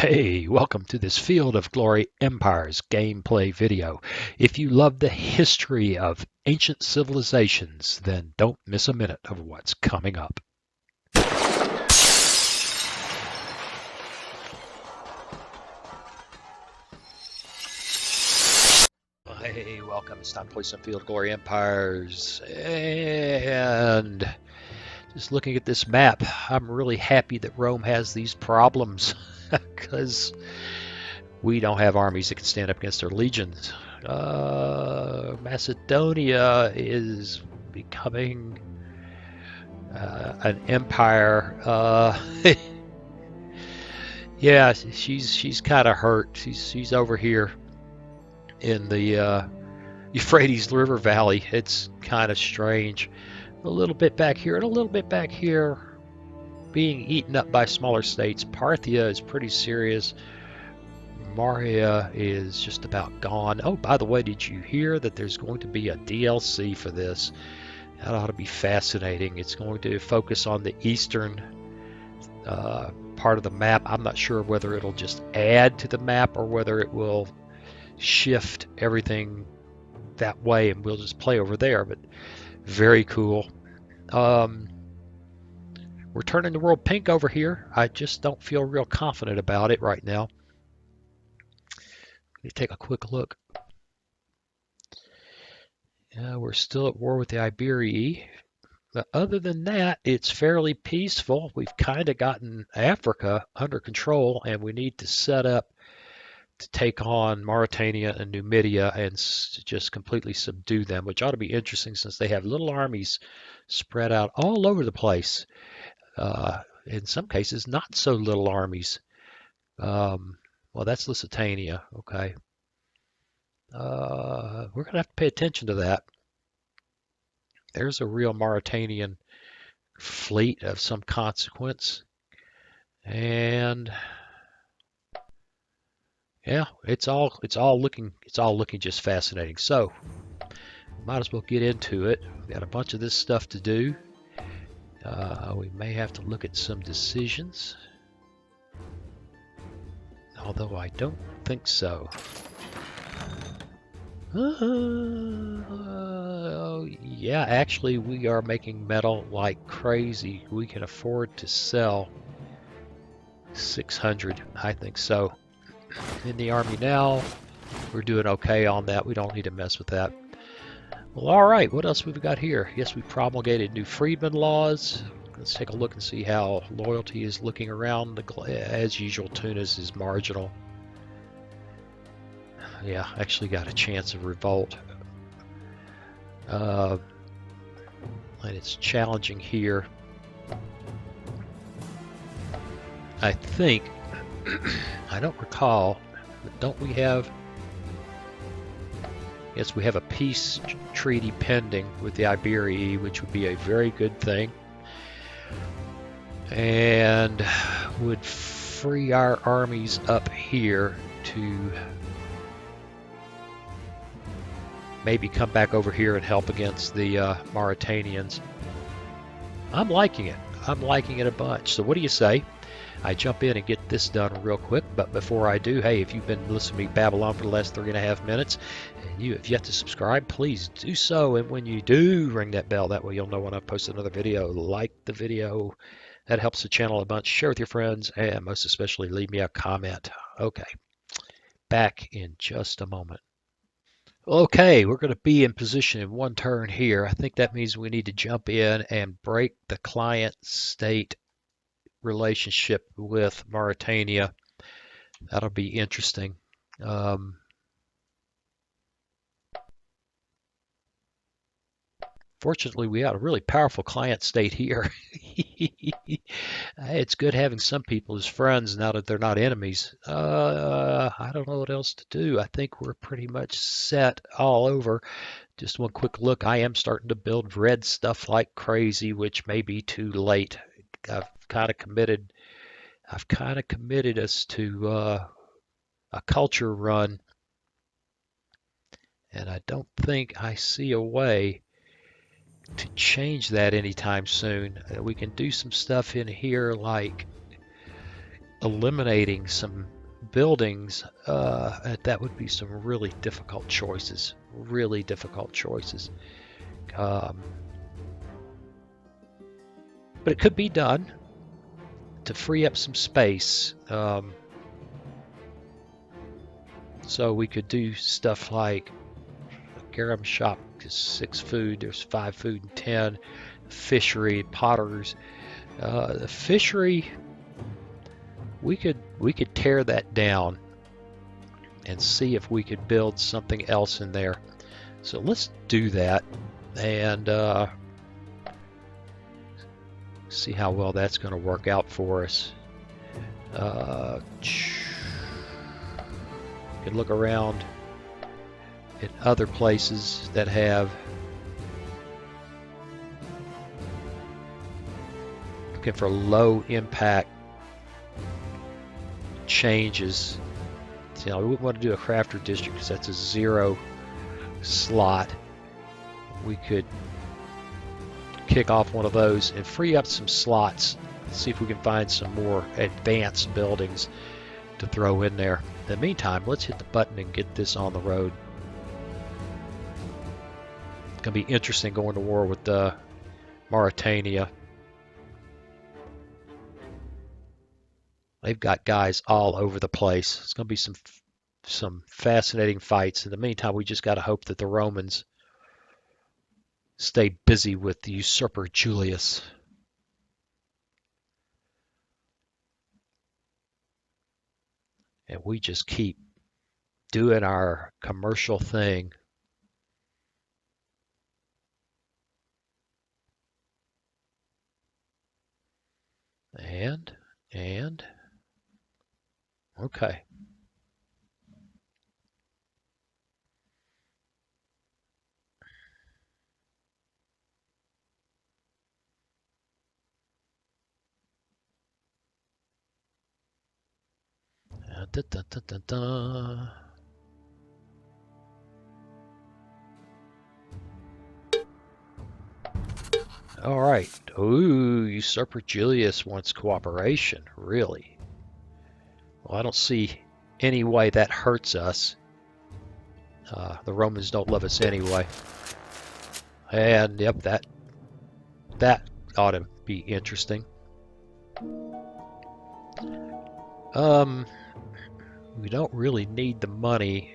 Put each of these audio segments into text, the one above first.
Hey, welcome to this Field of Glory Empires gameplay video. If you love the history of ancient civilizations, then don't miss a minute of what's coming up. Hey, welcome. It's time to play some Field of Glory Empires. And just looking at this map, I'm really happy that Rome has these problems because we don't have armies that can stand up against their legions. Macedonia is becoming an empire. Yeah, she's kind of hurt. She's over here in the Euphrates River Valley. It's kind of strange. A little bit back here and a little bit back here, being eaten up by smaller states. Parthia is pretty serious. Maria is just about gone. Oh, by the way, did you hear that there's going to be a DLC for this? That ought to be fascinating. It's going to focus on the eastern part of the map. I'm not sure whether it'll just add to the map or whether it will shift everything that way and we'll just play over there, but very cool. We're turning the world pink over here. I just don't feel real confident about it right now. Let me take a quick look. Yeah, we're still at war with the Iberii. But other than that, it's fairly peaceful. We've kind of gotten Africa under control, and we need to set up to take on Mauretania and Numidia and just completely subdue them, which ought to be interesting since they have little armies spread out all over the place. In some cases, not so little armies. Well, that's Lusitania. Okay. We're going to have to pay attention to that. There's a real Mauretanian fleet of some consequence. And yeah, it's all looking just fascinating. So, might as well get into it. We've got a bunch of this stuff to do. We may have to look at some decisions. Although I don't think so. Yeah, actually we are making metal like crazy. We can afford to sell 600, I think so. In the army now, we're doing okay on that. We don't need to mess with that. Well, alright, what else we've got here? Yes, we promulgated new freedmen laws. Let's take a look and see how loyalty is looking around. As usual, Tunis is marginal. Yeah, actually got a chance of revolt. And it's challenging here. I think, I don't recall, but don't we have... Yes, we have a peace treaty pending with the Iberii, which would be a very good thing. And would free our armies up here to maybe come back over here and help against the Mauretanians. I'm liking it. I'm liking it a bunch. So what do you say? I jump in and get this done real quick, but before I do, hey, if you've been listening to me babble on for the last 3.5 minutes and you have yet to subscribe, please do so. And when you do, ring that bell. That way you'll know when I've posted another video. Like the video. That helps the channel a bunch. Share with your friends, and most especially leave me a comment. Okay, back in just a moment. Okay, we're going to be in position in one turn here. I think that means we need to jump in and break the client-state relationship with Mauretania. That'll be interesting. Fortunately, we got a really powerful client state here. It's good having some people as friends now that they're not enemies. I don't know what else to do. I think we're pretty much set all over. Just one quick look. I am starting to build red stuff like crazy, which may be too late. I've kind of committed us to a culture run, and I don't think I see a way to change that anytime soon. We can do some stuff in here like eliminating some buildings, that would be some really difficult choices. Really difficult choices. But it could be done to free up some space. So we could do stuff like a garum shop is 6 food, there's 5 food and 10. Fishery, potters. The fishery, we could tear that down and see if we could build something else in there. So let's do that and see how well that's going to work out for us. You can look around at other places that have looking for low impact changes. You know, we wouldn't want to do a crafter district because that's a 0 slot. We could kick off one of those and free up some slots. See if we can find some more advanced buildings to throw in there. In the meantime, let's hit the button and get this on the road. It's going to be interesting going to war with Mauretania. They've got guys all over the place. It's going to be some fascinating fights. In the meantime, we just got to hope that the Romans stay busy with the usurper Julius. And we just keep doing our commercial thing. And okay. All right. Ooh, Usurper Julius wants cooperation. Really? Well, I don't see any way that hurts us. The Romans don't love us anyway. And yep, that ought to be interesting. We don't really need the money.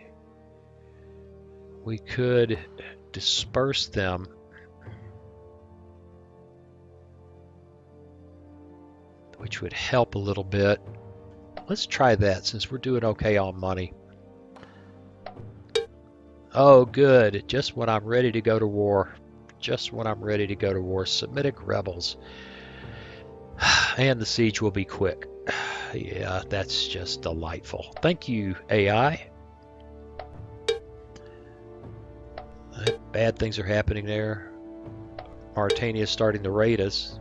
We could disperse them. Which would help a little bit. Let's try that since we're doing okay on money. Oh, good. Just when I'm ready to go to war. Just when I'm ready to go to war. Semitic rebels. And the siege will be quick. Yeah, that's just delightful. Thank you, AI. Bad things are happening there. Mauretania is starting to raid us.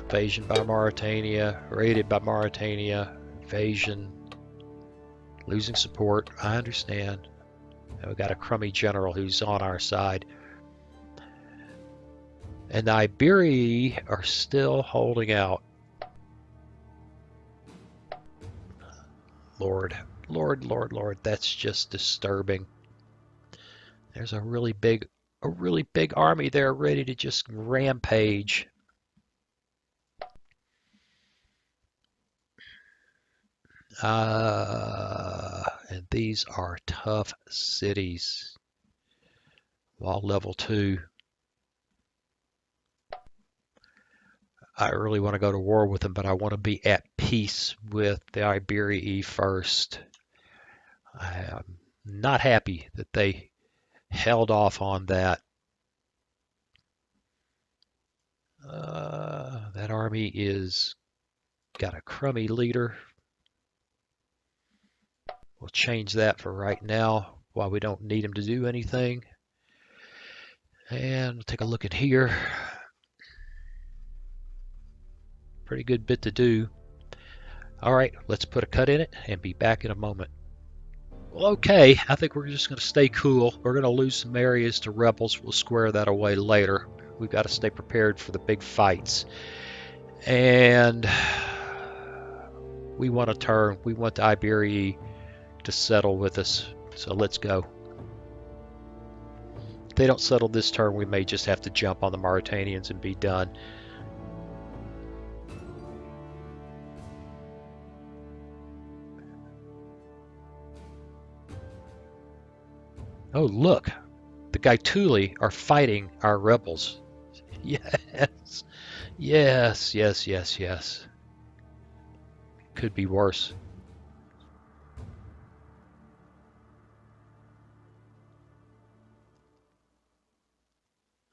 Invasion by Mauretania, raided by Mauretania, invasion, losing support. I understand. And we got a crummy general who's on our side. And the Iberii are still holding out. Lord, that's just disturbing. There's a really big army there ready to just rampage. And these are tough cities. While level 2. I really want to go to war with them, but I want to be at peace with the Iberii first. I am not happy that they held off on that. That army is got a crummy leader. We'll change that for right now while we don't need him to do anything. And we'll take a look at here. Pretty good bit to do. All right, let's put a cut in it and be back in a moment. Well, okay, I think we're just going to stay cool. We're going to lose some areas to rebels. We'll square that away later. We've got to stay prepared for the big fights. And We want a turn. We want the Iberii to settle with us. So let's go. If they don't settle this turn, we may just have to jump on the Mauretanians and be done. Oh, look. The Gaetuli are fighting our rebels. Yes. Yes, yes, yes, yes. Could be worse.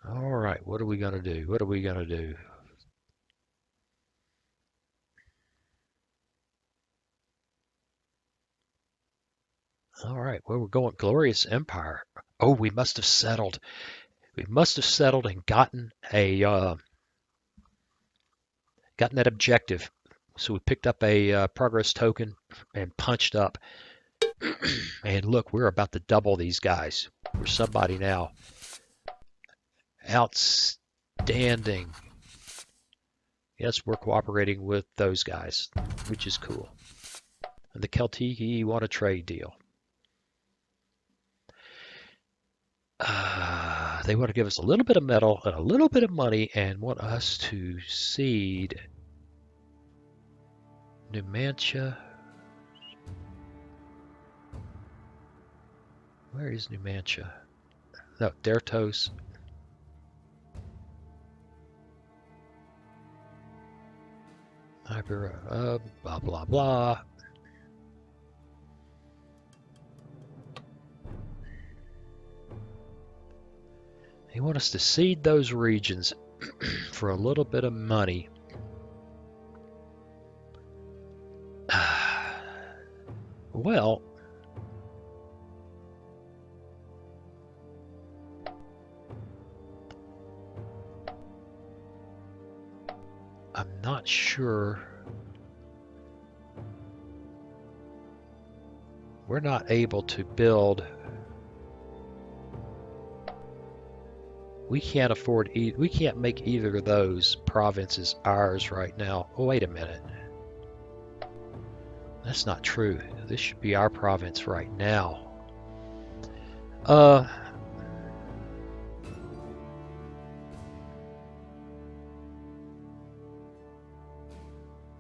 All right, what are we going to do? What are we going to do? All right, well, we're going Glorious Empire. Oh, we must have settled. We must have settled and gotten a gotten that objective. So we picked up a progress token and punched up. And look, we're about to double these guys. We're somebody now. Outstanding. Yes, we're cooperating with those guys, which is cool. And the Celtici want a trade deal. They want to give us a little bit of metal and a little bit of money and want us to cede Numancia. Where is Numancia? No, Dertos. Iberia, blah, blah, blah. They want us to cede those regions for a little bit of money. Well, I'm not sure. We're not able to build. We can't afford. We can't make either of those provinces ours right now. Oh, wait a minute. That's not true. This should be our province right now.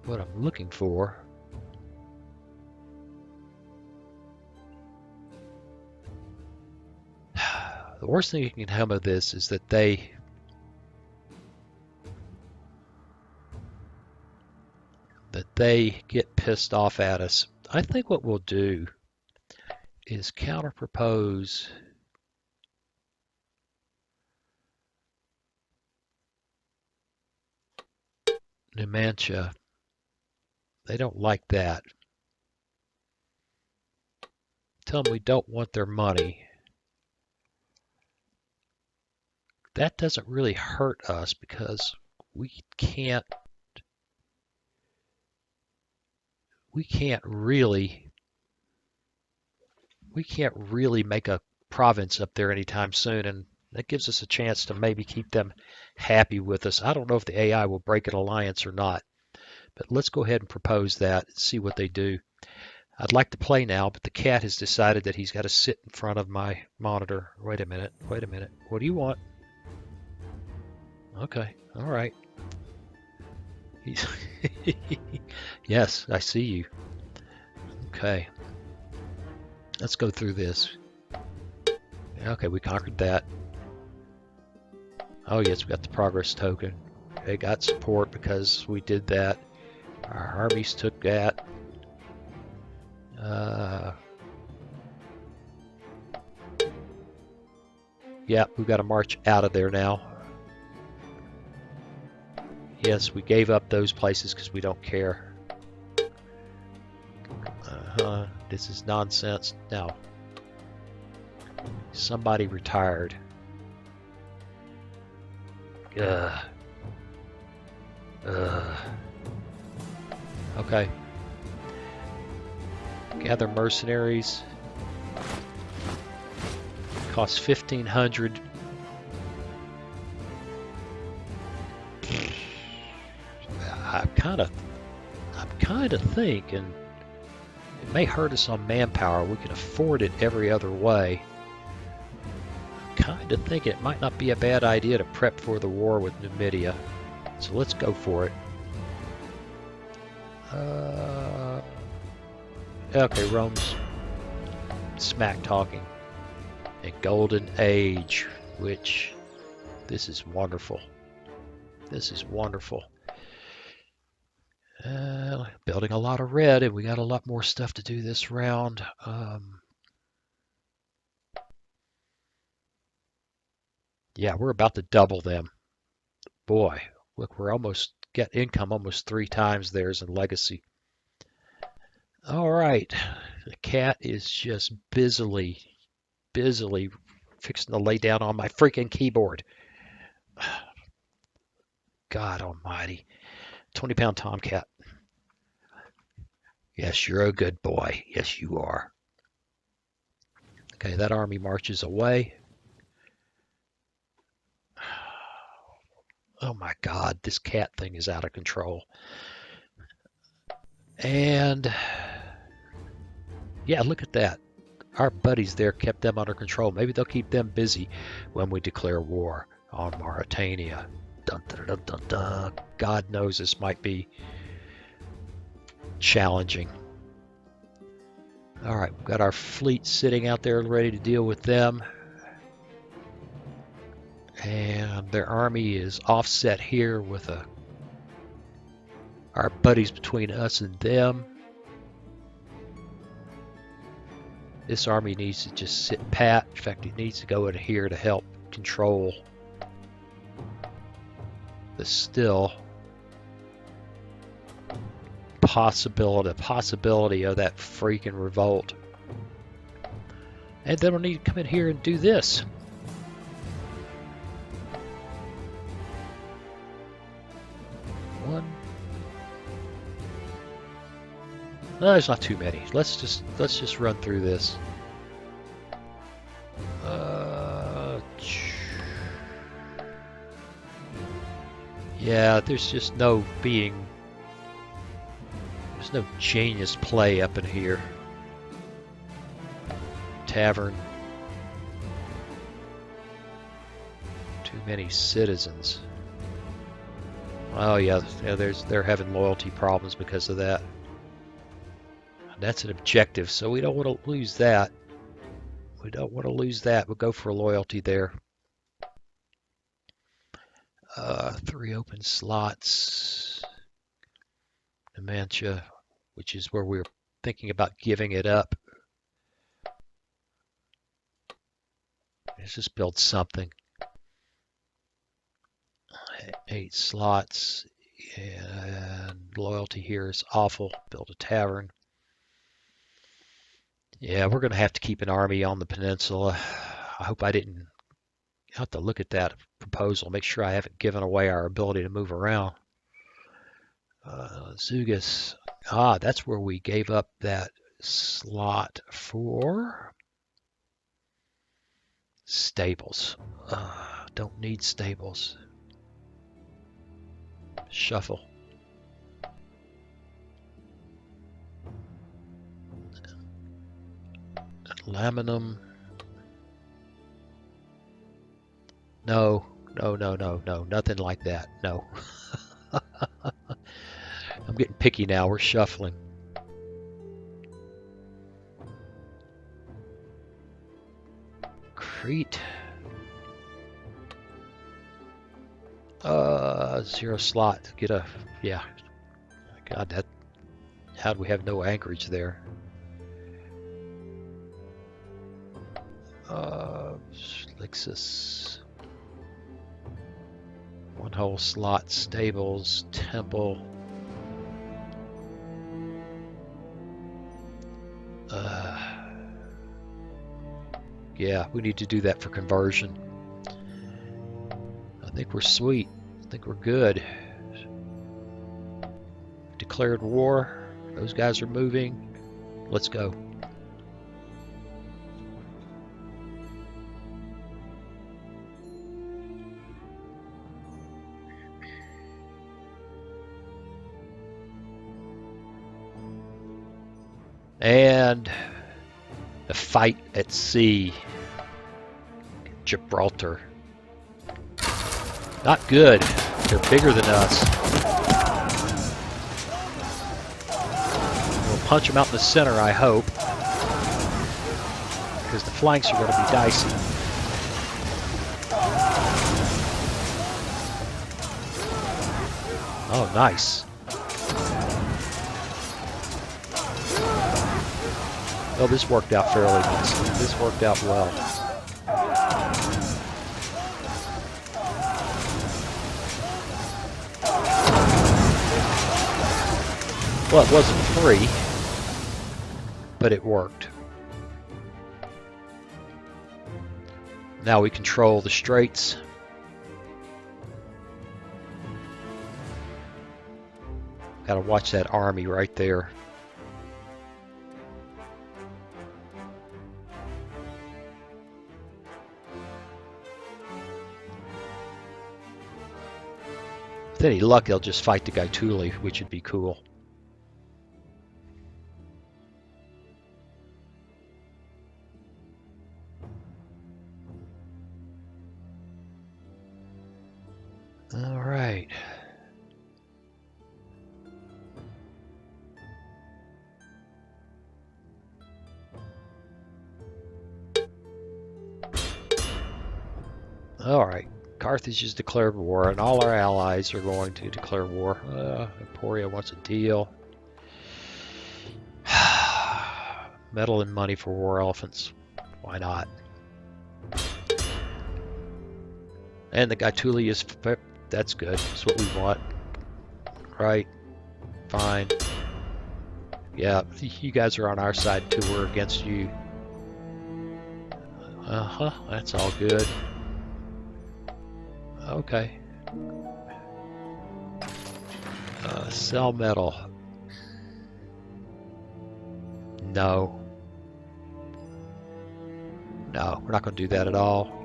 What I'm looking for. The worst thing you can come of this is that they get pissed off at us. I think what we'll do is counter-propose Numancia. They don't like that. Tell them we don't want their money. That doesn't really hurt us because we can't really make a province up there anytime soon, and that gives us a chance to maybe keep them happy with us. I don't know if the AI will break an alliance or not, but let's go ahead and propose that and see what they do. I'd like to play now, but the cat has decided that he's got to sit in front of my monitor. Wait a minute. What do you want? Okay, all right. Yes, I see you. Okay. Let's go through this. Okay, we conquered that. Oh yes, we got the progress token. They got support because we did that. Our armies took that. Yeah, we've got to march out of there now. Yes, we gave up those places because we don't care. This is nonsense. Now, somebody retired. Okay. Gather mercenaries. Costs 1,500. I'm kind of think, and it may hurt us on manpower, we can afford it every other way. Kind of think it might not be a bad idea to prep for the war with Numidia. So let's go for it. Okay, Rome's smack talking. A golden age, which this is wonderful. This is wonderful. Building a lot of red, and we got a lot more stuff to do this round. Yeah, we're about to double them. Boy, look, we're almost get income almost 3 times theirs in legacy. All right, the cat is just busily fixing to lay down on my freaking keyboard. God almighty. 20-pound tomcat. Yes, you're a good boy. Yes, you are. Okay, that army marches away. Oh my God, this cat thing is out of control. And yeah, look at that. Our buddies there kept them under control. Maybe they'll keep them busy when we declare war on Mauretania. Dun, dun, dun, dun, dun. God knows this might be challenging. All right, we've got our fleet sitting out there ready to deal with them. And their army is offset here with our buddies between us and them. This army needs to just sit pat. In fact, it needs to go in here to help control the still possibility of that freaking revolt. And then we'll need to come in here and do this. One. No, there's not too many. Let's just run through this. Yeah, there's just no genius play up in here. Tavern. Too many citizens. Oh yeah, they're having loyalty problems because of that. That's an objective, so we don't want to lose that. We don't want to lose that. We'll go for loyalty there. 3 open slots. Numidia, which is where we're thinking about giving it up. Let's just build something. 8 slots, and loyalty here is awful. Build a tavern. Yeah, we're going to have to keep an army on the peninsula. I hope I didn't have to look at that proposal, make sure I haven't given away our ability to move around. Zugas. That's where we gave up that slot for stables. Don't need stables. Shuffle. Laminum. No, nothing like that. No. I'm getting picky now. We're shuffling. Crete. 0 slot. Get a, yeah. God, that, how do we have no anchorage there? Lixus. 1 whole slot, stables, temple. Yeah, we need to do that for conversion. I think we're sweet. I think we're good. Declared war. Those guys are moving. Let's go. And the fight at sea. Gibraltar. Not good. They're bigger than us. We'll punch them out in the center, I hope. Because the flanks are going to be dicey. Oh, nice. Oh, this worked out fairly nicely. This worked out well. Well, it wasn't free, but it worked. Now we control the straits. Gotta watch that army right there. With any luck, they'll just fight the Gaetuli, which would be cool. All right. All right. Carthage has declared war, and all our allies are going to declare war. Emporia wants a deal. Metal and money for war elephants. Why not? And the Gaetuli is... That's good. That's what we want. Right. Fine. Yeah, you guys are on our side too. We're against you. Uh-huh. That's all good. Okay. Sell metal. No. No, we're not going to do that at all.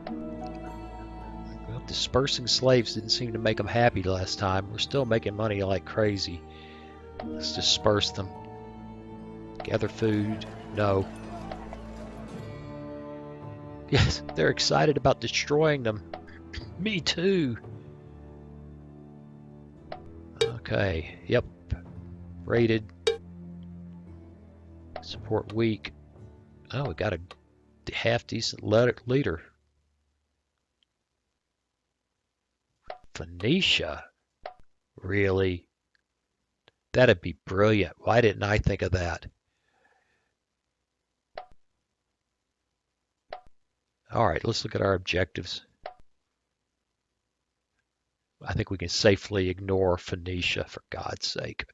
Well, dispersing slaves didn't seem to make them happy last time. We're still making money like crazy. Let's disperse them. Gather food. No. Yes, they're excited about destroying them. Me too. Okay, yep. Rated. Support weak. Oh, we got a half-decent leader. Phoenicia? Really? That'd be brilliant. Why didn't I think of that? All right, let's look at our objectives. I think we can safely ignore Phoenicia, for God's sake.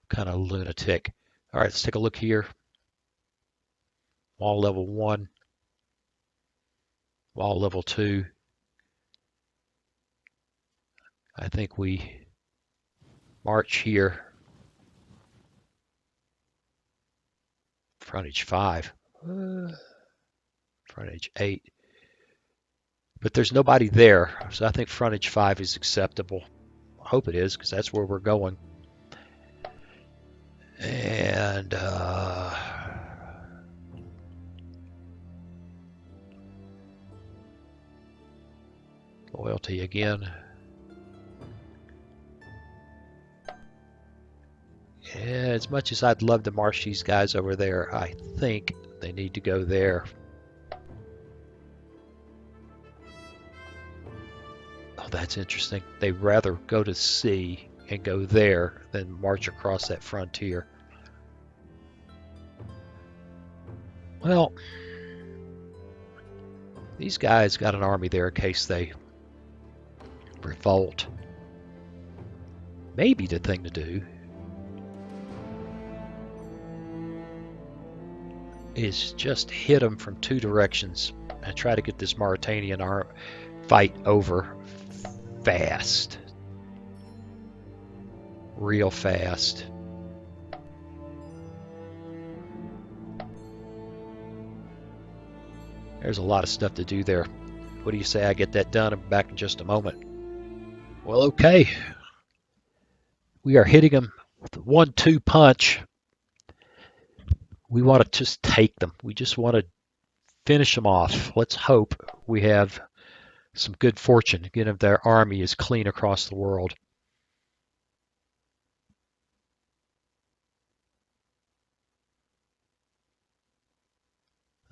Kind of lunatic. All right, let's take a look here. Wall level 1. Wall level 2. I think we march here. Frontage 5. Frontage 8. But there's nobody there, so I think frontage 5 is acceptable. I hope it is, because that's where we're going. And loyalty again. Yeah, as much as I'd love to march these guys over there, I think they need to go there. Oh, that's interesting. They'd rather go to sea and go there than march across that frontier. Well, these guys got an army there in case they revolt. Maybe the thing to do is just hit them from 2 directions and try to get this Mauretanian fight over fast. Real fast. There's a lot of stuff to do there. What do you say I get that done? I'm back in just a moment. Well, okay. We are hitting them The 1-2 punch. We want to just take them. We just want to finish them off. Let's hope we have some good fortune. Again, if their army is clean across the world.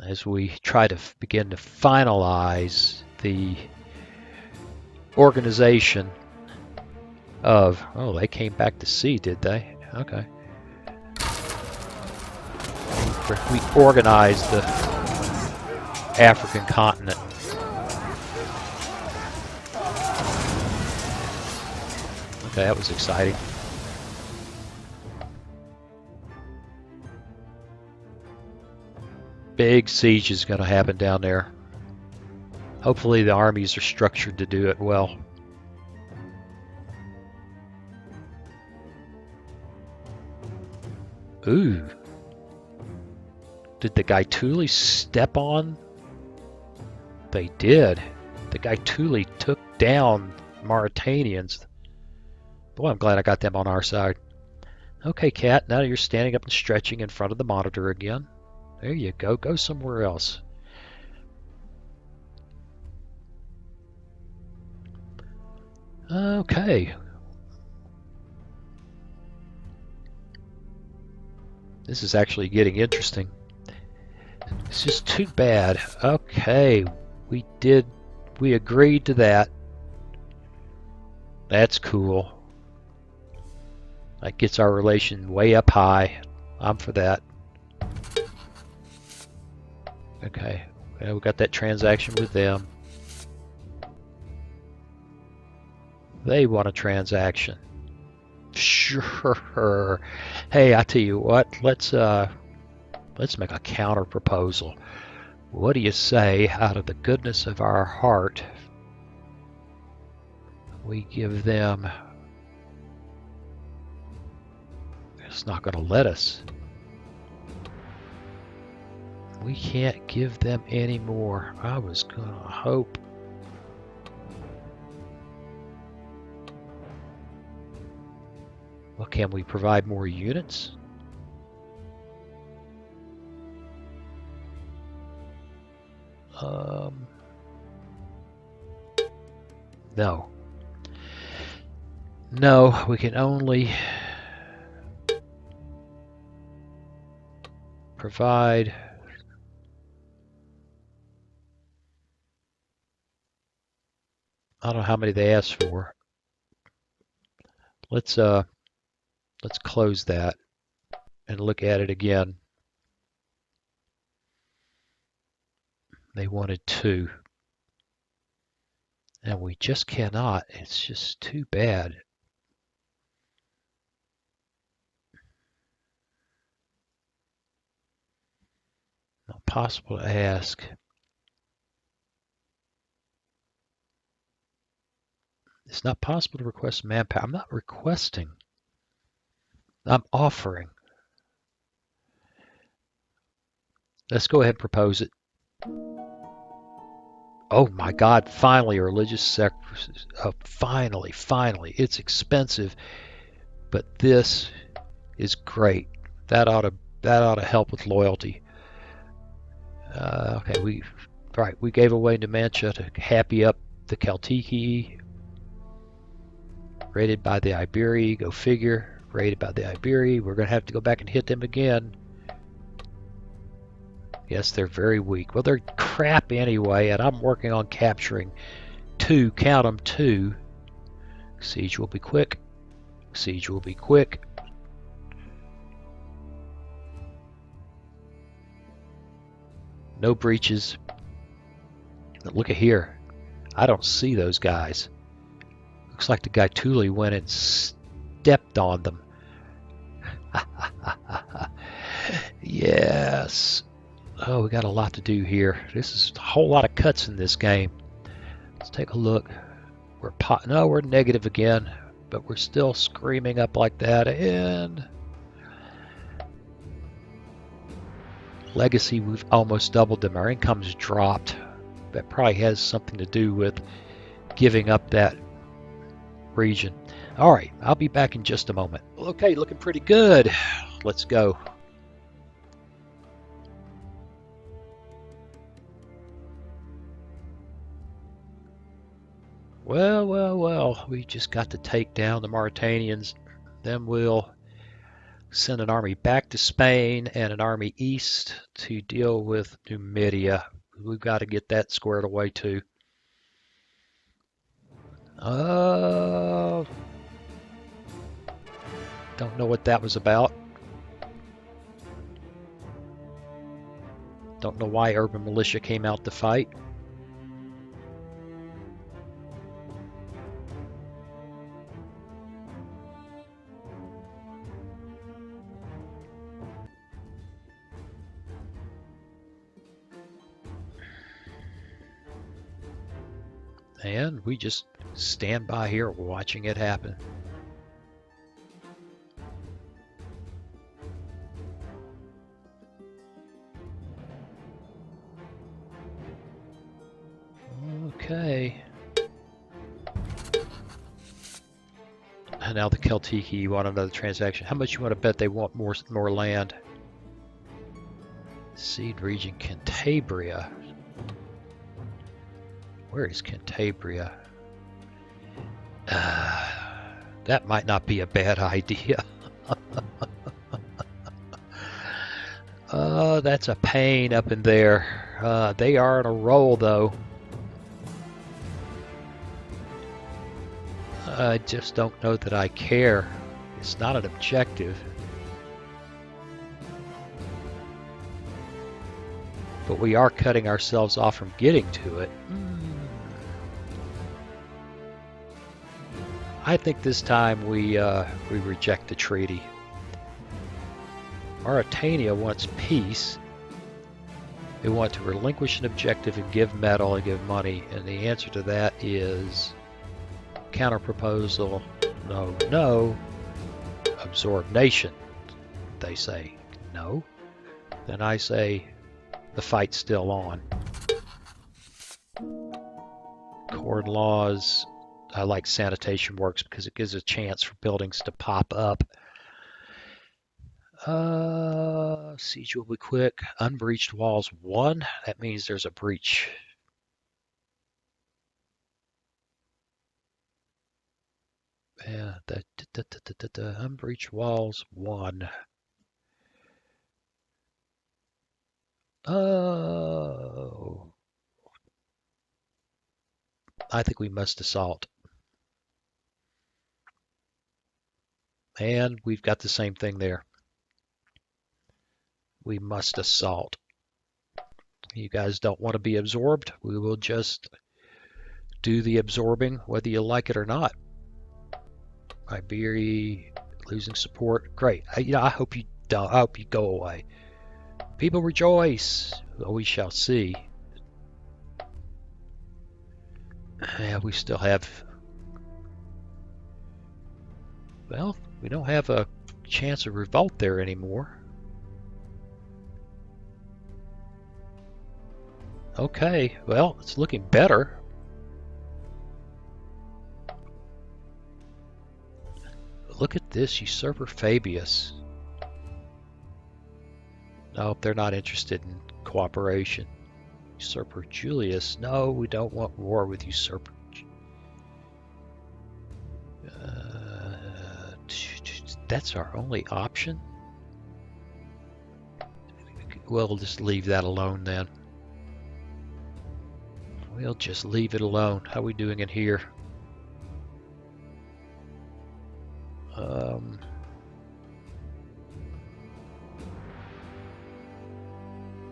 As we try to begin to finalize the organization of, oh, they came back to sea, did they? Okay. We organized the African continent. Okay, that was exciting. Big siege is going to happen down there. Hopefully the armies are structured to do it well. Ooh. Did the Gaetuli step on? They did. The Gaetuli took down Mauretanians. Boy, I'm glad I got them on our side. Okay, Cat, now you're standing up and stretching in front of the monitor again. There you go. Go somewhere else. Okay. This is actually getting interesting. It's just too bad. Okay, we agreed to that. That's cool. That gets our relation way up high. I'm for that. Okay, well, we got that transaction with them. They want a transaction. Sure. Hey, I tell you what, let's make a counter proposal. What do you say, out of the goodness of our heart, we give them... It's not going to let us. We can't give them any more. I was going to hope. Well, can we provide more units? No. No, we can only provide I don't know how many they asked for. Let's close that and look at it again. They wanted 2. And we just cannot. It's just too bad. Not possible to ask. It's not possible to request manpower. I'm not requesting. I'm offering. Let's go ahead and propose it. Oh my God, finally, a religious sacrifice. Finally. It's expensive, but this is great. That ought to help with loyalty. Okay, we gave away Numidia to happy up the Celtici. Raided by the Iberii, go figure. Raided by the Iberii. We're going to have to go back and hit them again. Yes, they're very weak. Well, they're crap anyway, and I'm working on capturing 2. Count them, 2. Siege will be quick. Siege will be quick. No breaches. But look at here. I don't see those guys. Looks like the Gaetuli went and stepped on them. Yes. Oh, we got a lot to do here. This is a whole lot of cuts in this game. Let's take a look. We're negative again, but we're still screaming up like that. And legacy, we've almost doubled them. Our income's dropped. That probably has something to do with giving up that region. All right, I'll be back in just a moment. Okay, looking pretty good. Let's go. Well, we just got to take down the Mauretanians. Then we'll send an army back to Spain and an army east to deal with Numidia. We've got to get that squared away too. Don't know what that was about. Don't know why urban militia came out to fight. And we just stand by here watching it happen. Okay. And now the Celtici, you want another transaction. How much you want to bet they want more land? Seed region Cantabria. Where is Cantabria? That might not be a bad idea. That's a pain up in there. They are on a roll, though. I just don't know that I care. It's not an objective. But we are cutting ourselves off from getting to it. I think this time we reject the treaty. Mauretania wants peace. They want to relinquish an objective and give metal and give money, and the answer to that is counterproposal. No. Absorb nation. They say no. Then I say the fight's still on. Corn laws. I like sanitation works because it gives a chance for buildings to pop up. Siege will be quick. Unbreached walls 1. That means there's a breach. Yeah, unbreached walls 1. Oh. I think we must assault. And we've got the same thing there. We must assault. You guys don't want to be absorbed? We will just do the absorbing whether you like it or not. Iberii losing support. Great. I hope you don't. I hope you go away. People rejoice. Well, we shall see. Yeah, we still have. Well, we don't have a chance of revolt there anymore. Okay, well, it's looking better. Look at this, Usurper Fabius. Nope, they're not interested in cooperation. Usurper Julius. No, we don't want war with Usurper. That's our only option? We'll just leave that alone then. We'll just leave it alone. How are we doing in here?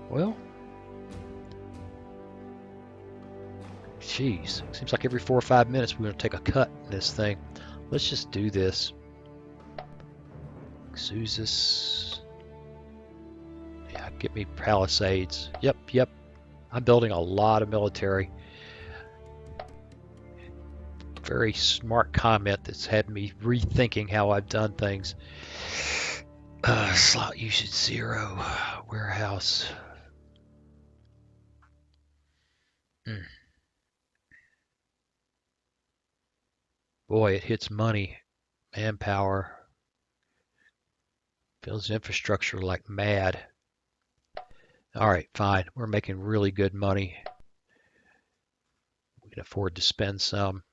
Well, geez, seems like every 4 or 5 minutes we're going to take a cut in this thing. Let's just do this. Xusus. Yeah, get me palisades. Yep. I'm building a lot of military. Very smart comment that's had me rethinking how I've done things. Slot usage 0. Warehouse. Boy, it hits money. Manpower. Builds infrastructure like mad. All right, fine. We're making really good money. We can afford to spend some.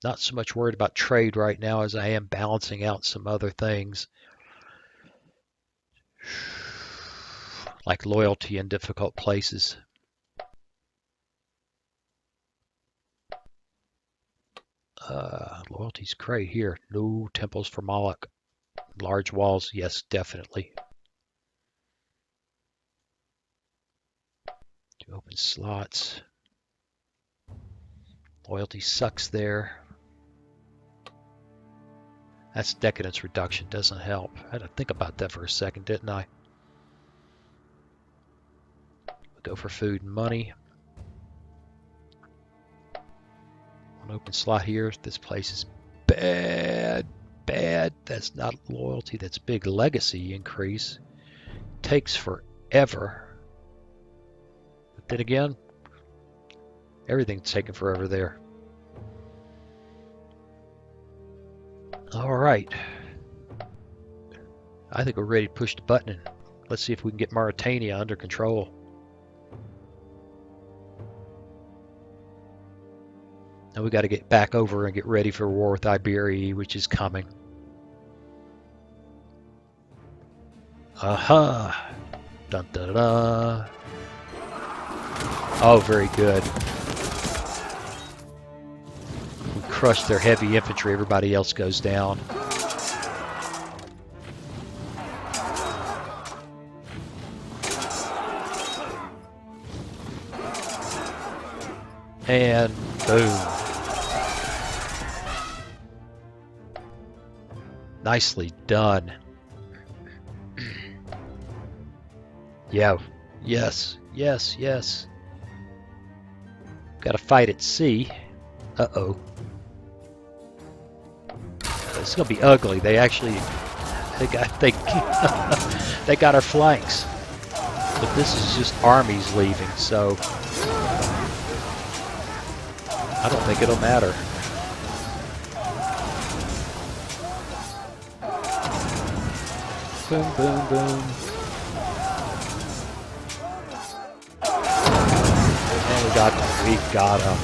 Not so much worried about trade right now as I am balancing out some other things. Like loyalty in difficult places. Loyalty's great here. No temples for Moloch. Large walls, yes, definitely. Two open slots. Loyalty sucks there. That's decadence reduction, doesn't help. I had to think about that for a second, didn't I? We'll go for food and money. One open slot here. This place is bad. Bad. That's not loyalty, that's big legacy increase. Takes forever. But then again, everything's taking forever there. All right. I think we're ready to push the button and let's see if we can get Mauretania under control. Now we got to get back over and get ready for war with Iberii, which is coming. Aha! Dun dun dun! Oh, very good. We crushed their heavy infantry. Everybody else goes down. And boom. Nicely done. Yeah. Yes. Yes. Yes. Got to fight at sea. Uh-oh. It's gonna be ugly. They got they got our flanks. But this is just armies leaving, so I don't think it'll matter. Boom, boom, boom. And we got him.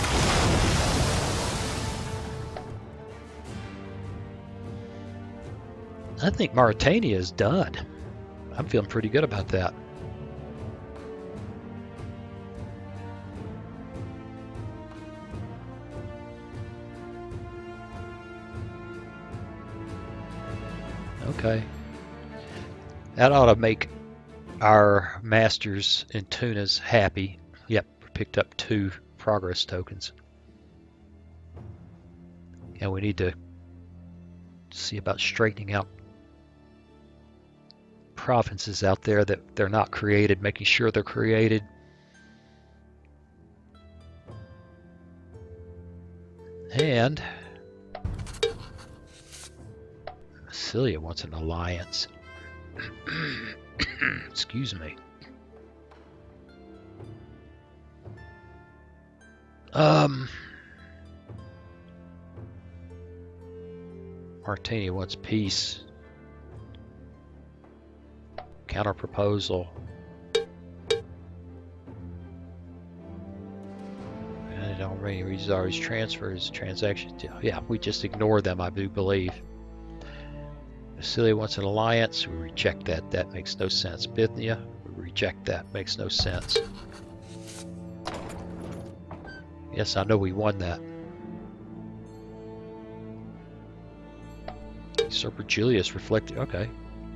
I think Mauretania is done. I'm feeling pretty good about that. Okay. That ought to make our masters in Tunas happy. Yep, picked up 2 progress tokens. And we need to see about straightening out provinces out there that they're not created, making sure they're created. And Sicily wants an alliance. Excuse me. Mauretania wants peace. Counter proposal. And it already resolves transfers, transactions. Yeah, we just ignore them, I do believe. Sicily wants an alliance. We reject that. That makes no sense. Bithynia, we reject that. Makes no sense. Yes, I know we won that. Usurper Julius reflected. Okay.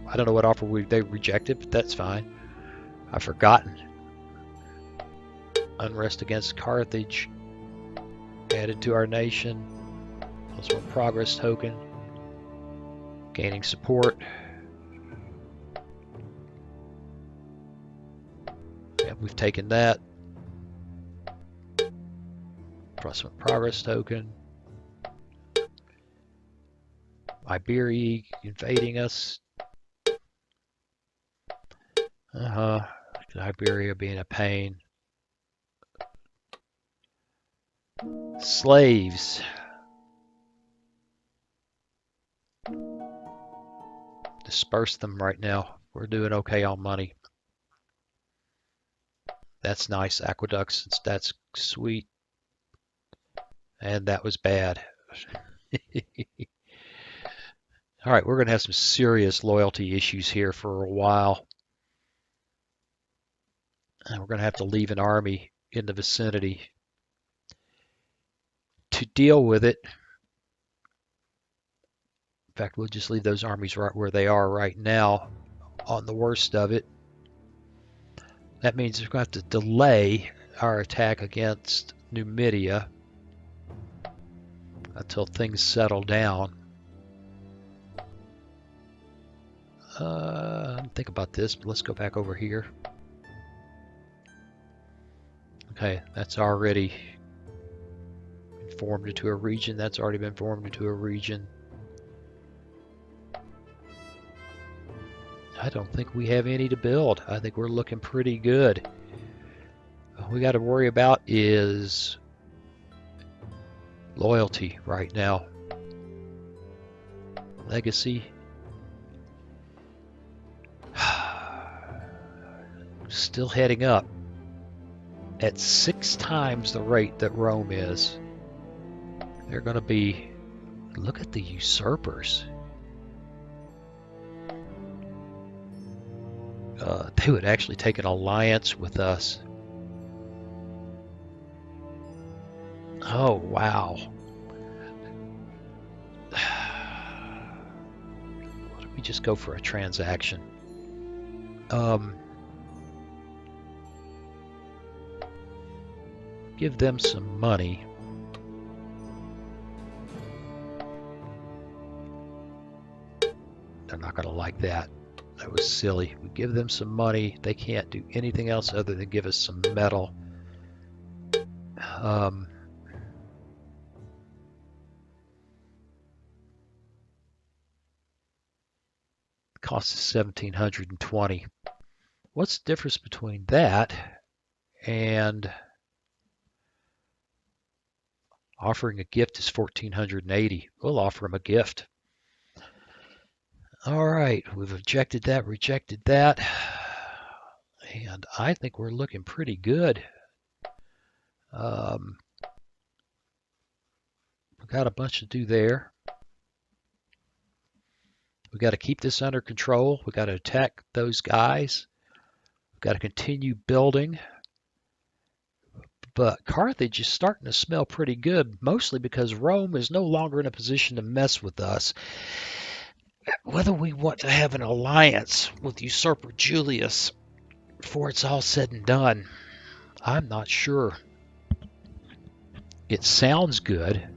I don't know what offer they rejected, but that's fine. I've forgotten. Unrest against Carthage. Added to our nation. Plus 1 progress token. Gaining support. Yeah, we've taken that. Plus 1 progress token. Iberii invading us. Iberia being a pain. Slaves. Disperse them right now. We're doing okay on money. That's nice. Aqueducts, that's sweet. And that was bad. All right, we're going to have some serious loyalty issues here for a while. And we're going to have to leave an army in the vicinity to deal with it. In fact, we'll just leave those armies right where they are right now on the worst of it. That means we're going to have to delay our attack against Numidia until things settle down. Think about this, but let's go back over here. Okay, that's already been formed into a region. That's already been formed into a region. I don't think we have any to build. I think we're looking pretty good. All we got to worry about is loyalty right now. Legacy. Still heading up at 6 times the rate that Rome is. They're going to be, look at the usurpers. They would actually take an alliance with us. Oh, wow. Why don't we just go for a transaction? Give them some money. They're not going to like that. That was silly. We give them some money. They can't do anything else other than give us some metal. Cost us 1,720. What's the difference between that and offering a gift is 1,480. We'll offer them a gift. All right, we've rejected that, and I think we're looking pretty good. We've got a bunch to do there. We've got to keep this under control. We've got to attack those guys. We've got to continue building. But Carthage is starting to smell pretty good, mostly because Rome is no longer in a position to mess with us. Whether we want to have an alliance with Usurper Julius before it's all said and done, I'm not sure. It sounds good.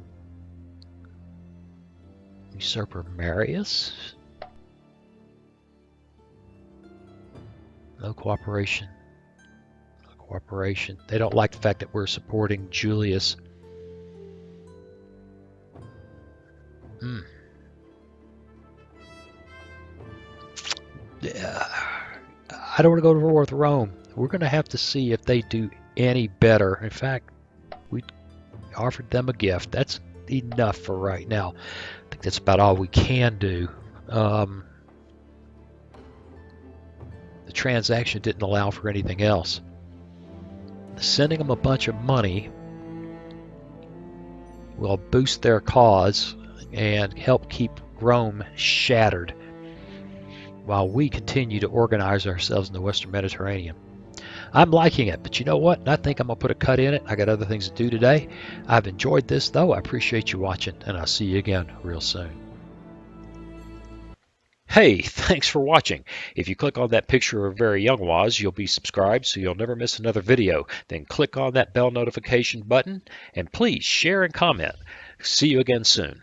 Usurper Marius? No cooperation. No cooperation. They don't like the fact that we're supporting Julius. I don't want to go to war with Rome. We're going to have to see if they do any better. In fact, we offered them a gift. That's enough for right now. I think that's about all we can do. The transaction didn't allow for anything else. Sending them a bunch of money will boost their cause and help keep Rome shattered while we continue to organize ourselves in the Western Mediterranean. I'm liking it, but you know what? I think I'm going to put a cut in it. I got other things to do today. I've enjoyed this, though. I appreciate you watching, and I'll see you again real soon. Hey, thanks for watching. If you click on that picture of very young Waz, you'll be subscribed so you'll never miss another video. Then click on that bell notification button, and please share and comment. See you again soon.